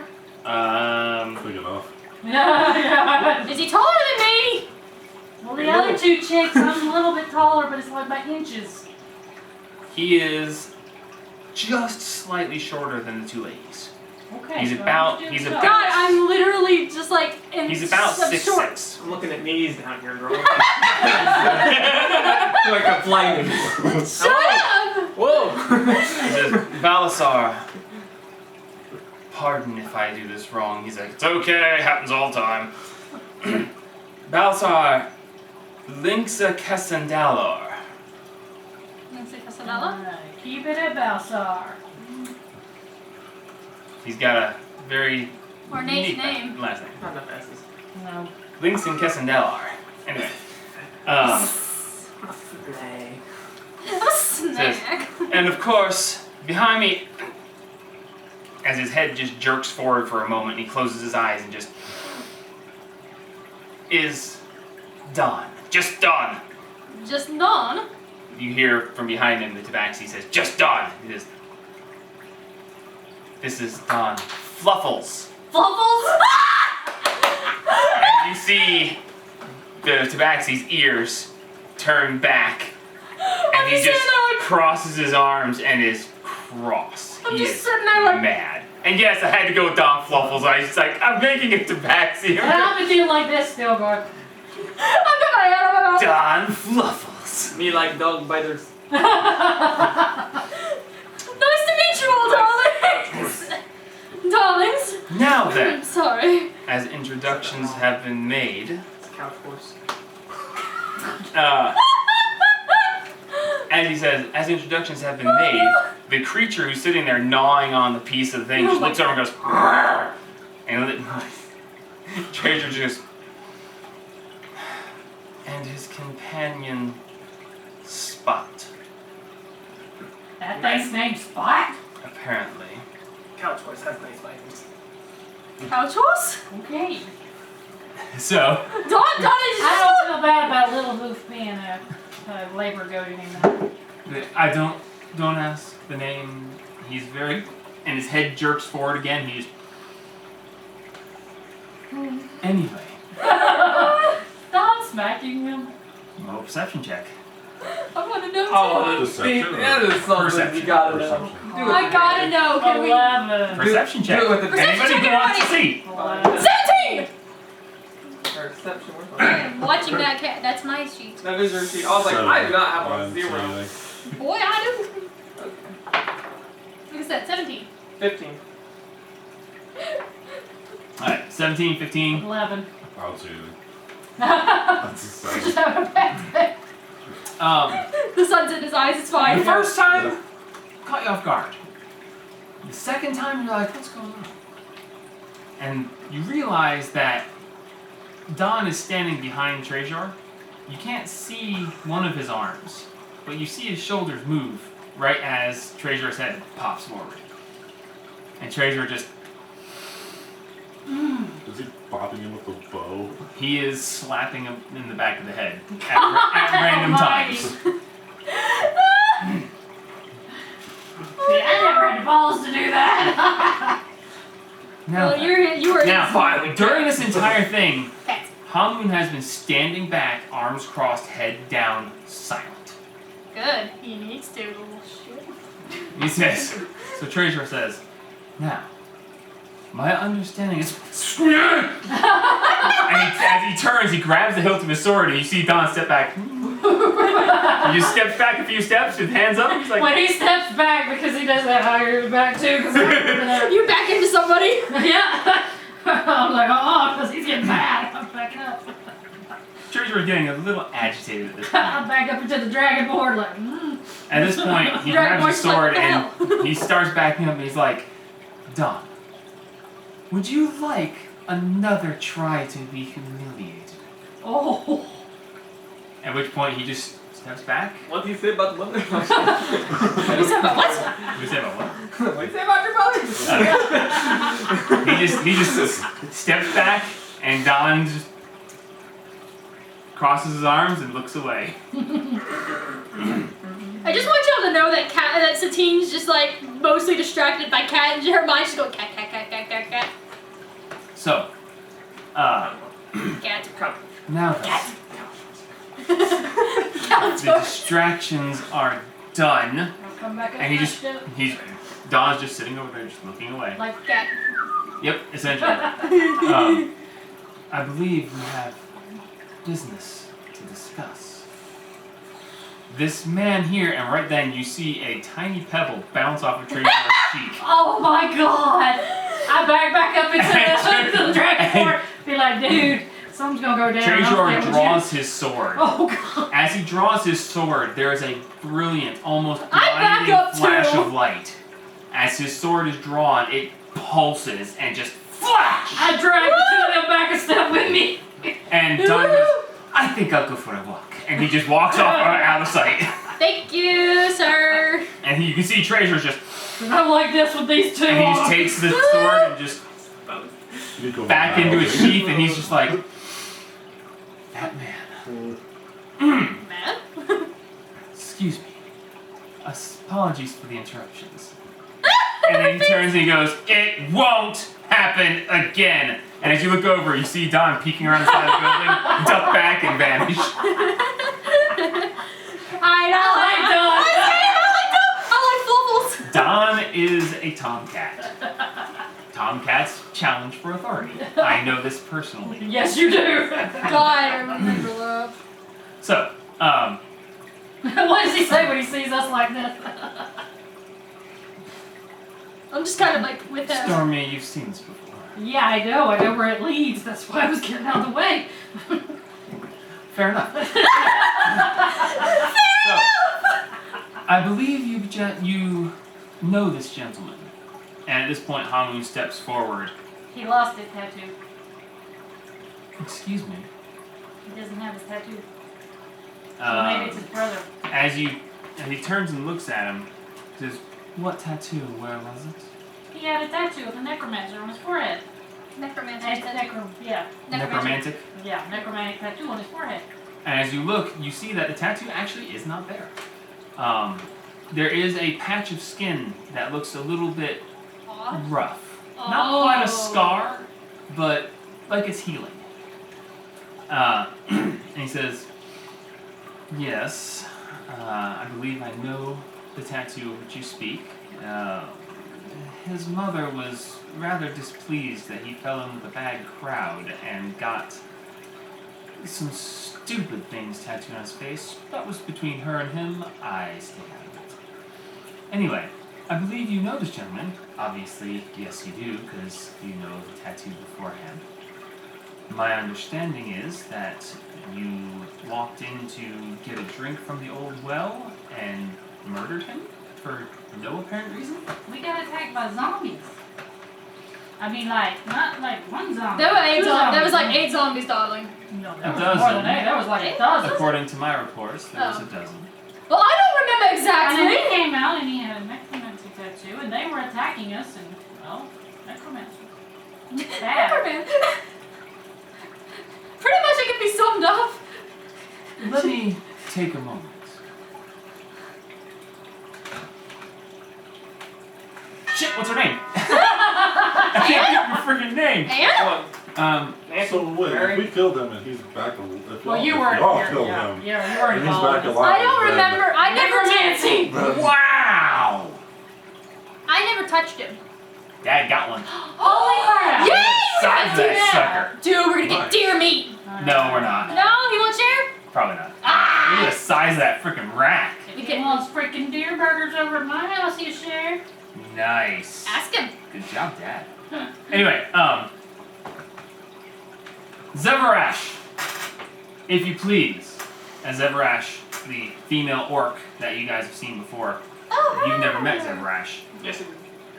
Big enough. Yeah. Is he taller than me? Well, the other two chicks, I'm a little bit taller, but it's like by inches. He is just slightly shorter than the two ladies. Okay. He's so about- I'm just he's doing about- stuff. God, I'm literally just like in. He's about some 6'6". shorts. I'm looking at knees down here, girl. Like I'm flying. Shut up! Whoa! He says, Balasar, pardon if I do this wrong. He's like, it's okay, happens all the time. Balasar, Linksa Kesendalor. Nancy Casanella? Alright, keep it at Balsar. He's got a very Ornate unique name. last name. Not enough S's. No. Linksa Kesendalor. Anyway. Nay. A snack. And of course, behind me, as his head just jerks forward for a moment, and he closes his eyes and just is done. Just done. Just Dawn. You hear from behind him the Tabaxi says, just done. He says, this is done. Fluffles. Fluffles. And you see the Tabaxi's ears turn back. And he just just sitting there like- crosses his arms and is cross. I'm He just is sitting there like- mad. And yes, I had to go with Don Fluffles. I was just like, I'm making it Tabaxi. And I'm gonna do like this still, going. I've got my hand on my mouth. Don Fluffles. Me like dog biters. Nice to meet you all, darlings. Darlings. Now I'm then, sorry. as introductions have been made, It's a couch horse. and he says, as introductions have been made, the creature who's sitting there gnawing on the piece of thing just looks over and goes, "Arr!" And Treasure just, and his companion Spot, That thing's named Spot? apparently. Couch horse has nice vitals. Couch horse? Okay. So, Dawn is I don't feel bad about Little Hoof being a labor goat anymore. I don't ask the name. He's very, and his head jerks forward again. He's, anyway, Stop smacking him. roll a perception check. I want to know. Oh, Deception see, or that is something perception? you gotta know. Perception. Do it. I gotta know. Can we? 11. Perception check. do it with the- Anybody Perception who check, wants to see. 11. 17! Perception. I am watching that cat. That's my sheet. That is your sheet. I was like, I do not have a One, 0. two, Boy, I do. Look at that, 17. 15. Alright, 17, 15. 11. I'll see you. Just That's a 7. have a bad day. The sun's in his eyes, it's fine. The first time, caught you off guard. The second time, you're like, what's going on? And you realize that Don is standing behind Trejor. You can't see one of his arms, but you see his shoulders move right as Trejor's head pops forward. And Trejor just, Is he bopping him with a bow? he is slapping him in the back of the head at random Almighty. times. See, I never had the balls to do that. Now, Well, you were now Finally. during this entire thing, Pets. Hamun has been standing back, arms crossed, head down, silent. Good. He needs to. Little shit. He says, so Trejor says, now, my understanding is, and as he turns, he grabs the hilt of his sword, and you see Don step back. He just steps back a few steps with hands up. He's like, When he steps back, because he does that higher back too, because You back into somebody? yeah. I'm like, because he's getting mad. I'm backing up. Trejor is getting a little agitated at this I'm point. back up into the dragon board, like, At this point, he Dragon grabs his Board's sword like, what the and he starts backing up, and he's like, Don, would you like another try to be humiliated? oh. At which point he just steps back. What do you say about the mother? What you said about what? What do you say about what? What do you say about your mother? He just steps back, and Don just crosses his arms and looks away. I just want y'all to know that Satine's just like mostly distracted by cat, and her mind's just going cat, cat, cat, cat, cat, cat. So, Cat. now then, Cat. the distractions are done, I'll come back up and and Don's just sitting over there, just looking away. like, Cat. Yep, essentially. I believe we have business to discuss. This man here, and right then you see a tiny pebble bounce off of Trejor's cheek. oh my god. I back up into the dragon board. Be like, dude, something's gonna go down. Trejor draws his sword. Oh god. As he draws his sword, there is a brilliant, almost I back blinding up flash too. of light. As his sword is drawn, it pulses and just flash! I dragged the two of them back a step with me. And Don goes, I think I'll go for a walk. And he just walks off out of sight. Thank you, sir. And you can see Trejor's just, And I'm like this with these two and he just on. takes the sword and just You go back into his sheath, and he's just like, That man. Man? Excuse me. Apologies for the interruptions. And then he turns and he goes, "It won't happen again." And as you look over, you see Don peeking around the side of the building, duck back, and vanish. I like Don is a tomcat. Tomcats challenge for authority. I know this personally. Yes, you do. God, I remember that. So, What does he say when he sees us like this? I'm just kind of like with him. Stormy, you've seen this before. Yeah, I know where it leads. That's why I was getting out of the way. Fair enough. So, I believe you know this gentleman. And at this point, Hanwoo steps forward. He lost his tattoo. Excuse me. He doesn't have his tattoo. So maybe it's his brother. As he turns and looks at him, he says, "What tattoo? Where was it?" He had a tattoo of a necromancer on his forehead. Necromancer. Necromantic. Yeah, necromantic tattoo on his forehead. And as you look, you see that the tattoo actually is not there. There is a patch of skin that looks a little bit Odd. rough. Not quite a scar, but like it's healing. And he says, "Yes, I believe I know the tattoo of which you speak. His mother was rather displeased that he fell in with a bad crowd and got some stupid things tattooed on his face. That was between her and him. I stayed out of it. Anyway, I believe you know this gentleman. Obviously, yes you do, because you know the tattoo beforehand. My understanding is that you walked in to get a drink from the old well and murdered him for no apparent reason? We got attacked by zombies. I mean, not like one zombie. There were 8 two zombies. There was like zombies. 8 zombies, darling. No, A there was dozen. more than 8. There was like a dozen. According to my reports, there was a dozen. Well, I don't remember And then exactly. he came out and he had a necromancy tattoo, and they were attacking us, and, well, necromancy. Bad. Necromancer. Pretty much it can be summed up. Let me take a moment. Shit, what's her name? I can't think of her freaking name. And? So wait, if we killed him and he's back alive, Well, you weren't all here. killed Yeah, him, yeah, you weren't and he's involved. back alive. I don't then- remember. I never Necromancy! then- Wow! I never touched him. Dad got one. Holy crap! Yay! Size that sucker. Dude, we're gonna get Nice. deer meat. No, we're not. No, he won't share? Probably not. Ah! Look at the size of that freaking rack. If he wants freaking deer burgers over at my house, you share. Nice. Ask him. Good job, Dad. Anyway, Zevarash, if you please. And Zevarash, the female orc that you guys have seen before. Oh, You've never met hi. Zevarash. Yes,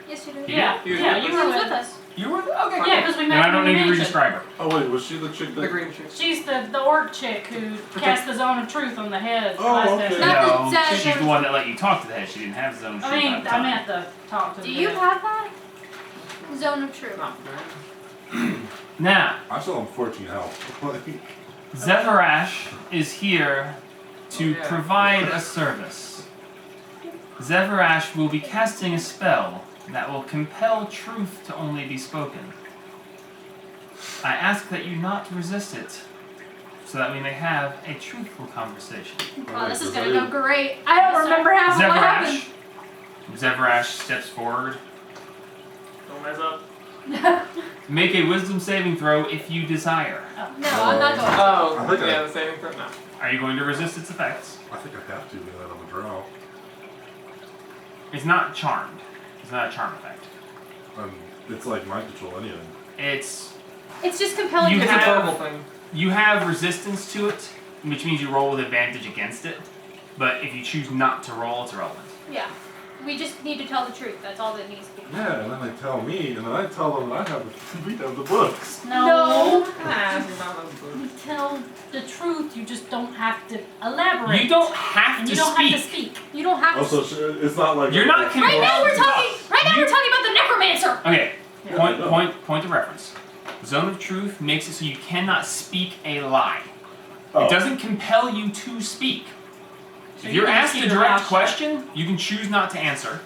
Yes, you do. Yeah, He was yeah, with you He were was with with us. You were okay. Yeah, because we met Then I don't in need the to mansion. re-describe her. Oh wait, was she the chick the that? green chick. She's the orc chick who cast the zone of truth on the head. Oh, last okay. episode. Not No, the Zevarash. she's the one that let you talk to the head. She didn't have zone. I mean, I meant the talk to Do the you head. have that? Zone of truth. Not bad. Now, I still have 14 health. Like, Zevarash is here to Oh, yeah. provide a service. Zevarash will be casting a spell that will compel truth to only be spoken. I ask that you not resist it, so that we may have a truthful conversation. Oh, this is Is gonna that go great. I don't remember half of what happened. Zevarash steps forward. Don't mess up. Make a wisdom saving throw if you desire. No, I'm not going to. Oh, I think yeah, I- the saving throw. No. Are you going to resist its effects? I think I have to do that on the draw. It's not charmed. It's not a charm effect. It's like mind control anything. It's It's just compelling. You It's truth. a have- verbal thing. you have resistance to it, which means you roll with advantage against it. But if you choose not to roll, it's irrelevant. Yeah. We just need to tell the truth. That's all that needs to be. Yeah, and then they tell me, and then I tell them that we have the books. No. Ah, it's not a You book. tell the truth, you just don't have to elaborate. You don't have and to you don't speak. have to speak. You don't have to. Also, it's not like You're not con- Right now we're Well, talking. Right now you- we're talking about the necromancer. Okay. Yeah. Point of reference. Zone of truth makes it so you cannot speak a lie. Oh. It doesn't compel you to speak. So If you you're can asked keep a your direct mouth shut. question, you can choose not to answer.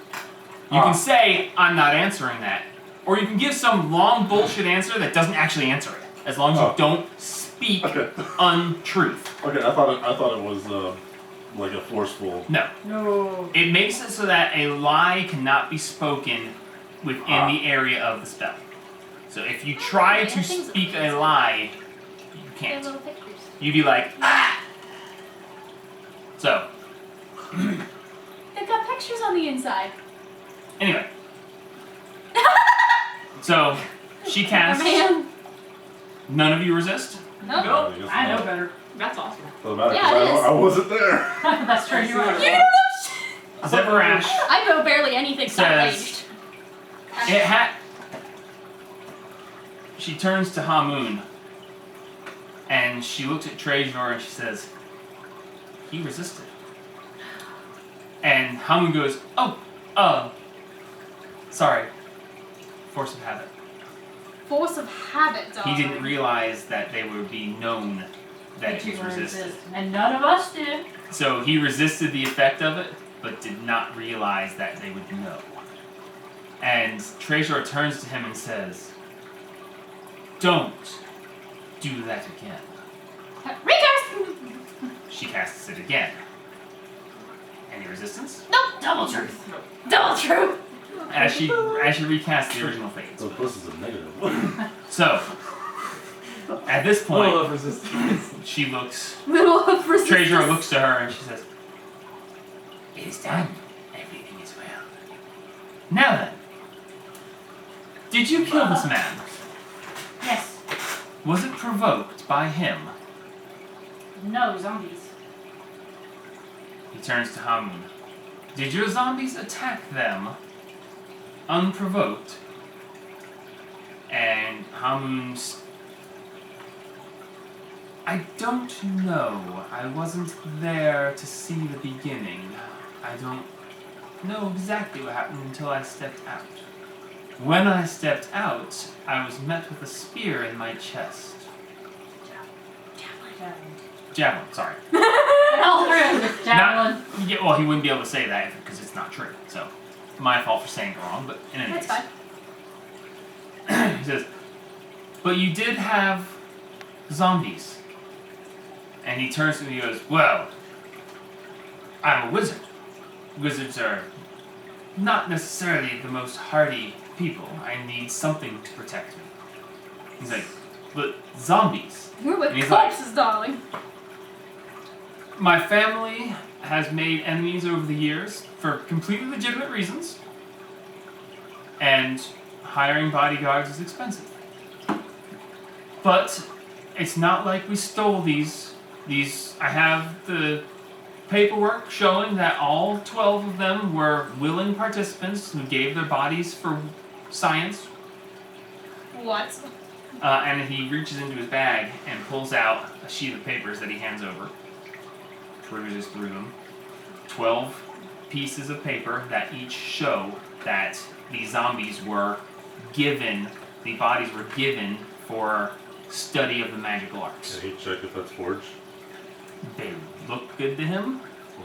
You Ah. can say, I'm not answering that. Or you can give some long bullshit answer that doesn't actually answer it. As long as you Oh. don't speak Okay. untruth. Okay, I thought it was like a forceful. No. No. It makes it so that a lie cannot be spoken within Ah. the area of the spell. So if you try yeah, to things- speak a lie, you They have can't. little pictures. You'd be like, ah! So, They've got pictures on the inside. anyway. So, she casts. Oh, man. None of you resist? Nope. Nope. guess I know not. better. That's awesome. Doesn't matter Yeah, it because is. I wasn't there. That's true. You are. You don't know shit. Zeverash. I know barely anything Says- ranged. She turns to Hamun. And she looks at Trejor and she says, he resisted. And Hamun goes, sorry. Force of habit. Force of habit, He darling. didn't realize that they would be known that you it was were resisted. resistant. And none of us did. So he resisted the effect of it, but did not realize that they would know. And Trejor turns to him and says, don't do that again. Recast! She casts it again. Any resistance? Nope. Double truth. Double true. As she recasts the original fate. So this is a negative. So, at this Little point, of resistance. she looks, Middle of resistance. Trejor looks to her and she says, it is done. Everything is well. Now then, did you kill this man? Yes. Was it provoked by him? No zombies. He turns to Hamun. Did your zombies attack them unprovoked? And Hamun's... I don't know. I wasn't there to see the beginning. I don't know exactly what happened until I stepped out. When I stepped out, I was met with a spear in my chest. Javelin, sorry. All through. Javelin. Yeah, well, he wouldn't be able to say that because it's not true. So, my fault for saying it wrong, but in any That's case. fine. He says, but you did have zombies. And he turns to me and he goes, well, I'm a wizard. Wizards are not necessarily the most hardy people. I need something to protect me. He's like, but zombies. We're with And he's like- corpses, darling. My family has made enemies over the years for completely legitimate reasons. And hiring bodyguards is expensive. But it's not like we stole these. I have the paperwork showing that all 12 of them were willing participants who gave their bodies for science. What? And he reaches into his bag and pulls out a sheet of papers that he hands over. Peruses through them. 12 pieces of paper that each show that the zombies were given, the bodies were given for study of the magical arts. Can he check if that's forged? They look good to him.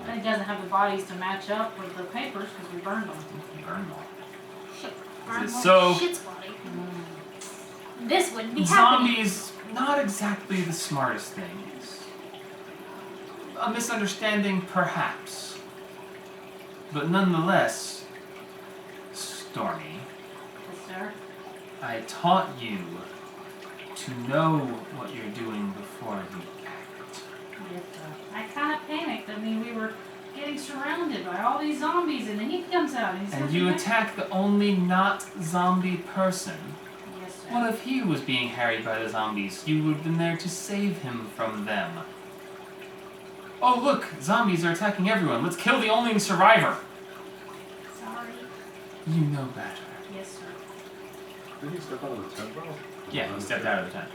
And he doesn't have the bodies to match up with the papers because we burned them. He burned them all. Arnold So- shit's body. This wouldn't be happening. Zombies, not exactly the smartest things. A misunderstanding, perhaps. But nonetheless, Stormy, Yes, sir. I taught you to know what you're doing before you act. Yes, sir. I kind of panicked. I mean, we were getting surrounded by all these zombies, and then he comes out and he's And you attack the only not zombie person. Yes, sir. What if he was being harried by the zombies? You would have been there to save him from them. Oh look, zombies are attacking everyone. Let's kill the only survivor. Sorry. You know better. Yes, sir. Did he step out of the tent, bro? Yeah, he stepped out of the tent.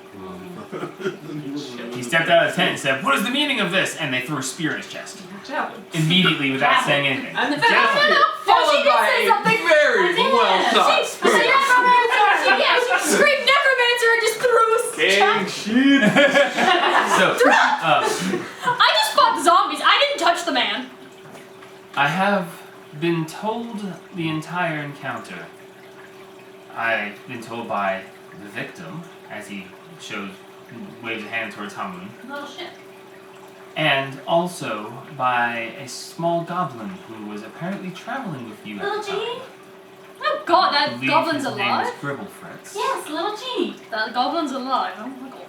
He He stepped out of the tent and said, "What is the meaning of this?" And they threw a spear in his chest. Javelin. Immediately without Javelin. saying anything. And the Javelin. No, followed she did by say a something. very well shot. She necromancer. She screamed necromancer and just threw a King shit. So, I just fought the zombies. I didn't touch the man. I have been told the entire encounter. I've been told by the victim, as he waves a hand towards Hamun, Little shit. and also by a small goblin who was apparently traveling with you at Little the time. genie? Oh god, I that believe goblin's his name alive? is Gribblefritz. Yes, little genie. That goblin's alive. Oh my god.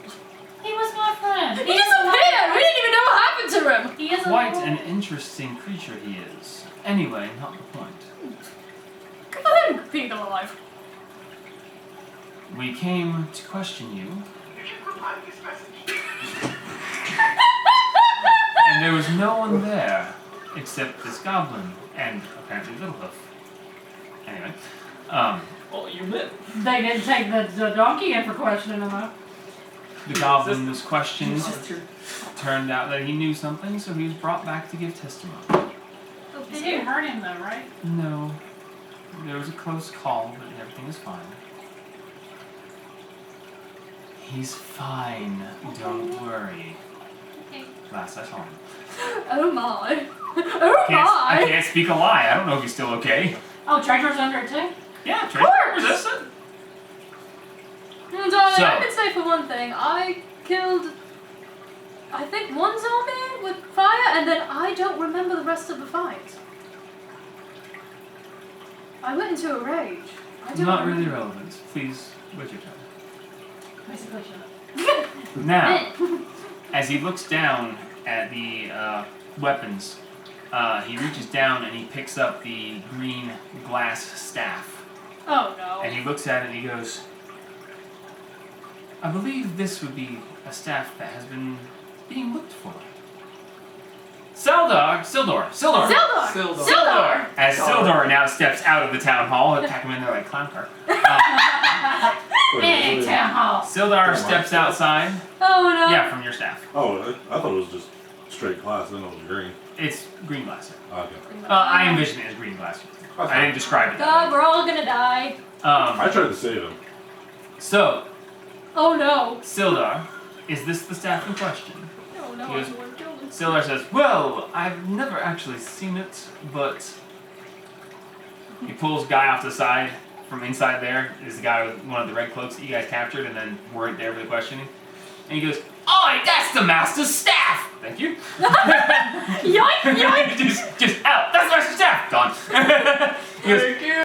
He was my friend. He disappeared! We didn't even know what happened to him! He is Quite a an interesting creature he is. Anyway, not the point. Good for him being alive. We came to question you, and there was no one there except this goblin and apparently Littlehoof. Anyway, Oh, you lit. They didn't take the donkey in for questioning him though. the goblin was questioned. Sister. Turned out that he knew something, so he was brought back to give testimony. They didn't hurt him though, right? No, there was a close call, but everything is fine. He's fine, don't worry. Okay. Last I saw him. Oh my. Oh I my. can't speak a lie. I don't know if he's still okay. Oh, Treacher's under it too? Yeah, Trey. course. Resistant. Darling, I So- can say for one thing, I killed, I think, one zombie with fire, and then I don't remember the rest of the fight. I went into a rage. I don't Not remember. really relevant. Please, wait your turn. Basically, shut up. Now, as he looks down at the weapons, he reaches down and he picks up the green glass staff. Oh no. And he looks at it and he goes, I believe this would be a staff that has been being looked for. Sildar! Sildar! Sildar. As Sildar now steps out of the town hall, attack him in there like clown car. Hey, town hall. Sildar steps outside. Oh no. Yeah, from your staff. Oh, I thought it was just straight glass, then it was green. It's green glass. Okay. I envision it as green glass. I didn't describe it God, that we're all gonna die. way. I tried to save him. So, Oh no. Sildar, is this the staff in question? Oh no, Yes. I want to kill him. Sildar says, well, I've never actually seen it, but... He pulls guy off the side. From inside there is the guy with one of the red cloaks that you guys captured and then weren't there for the questioning. And he goes, oh, that's the master's staff! Thank you. Yoink, yoink. just out. That's the master's staff! Gone. He goes, Thank you.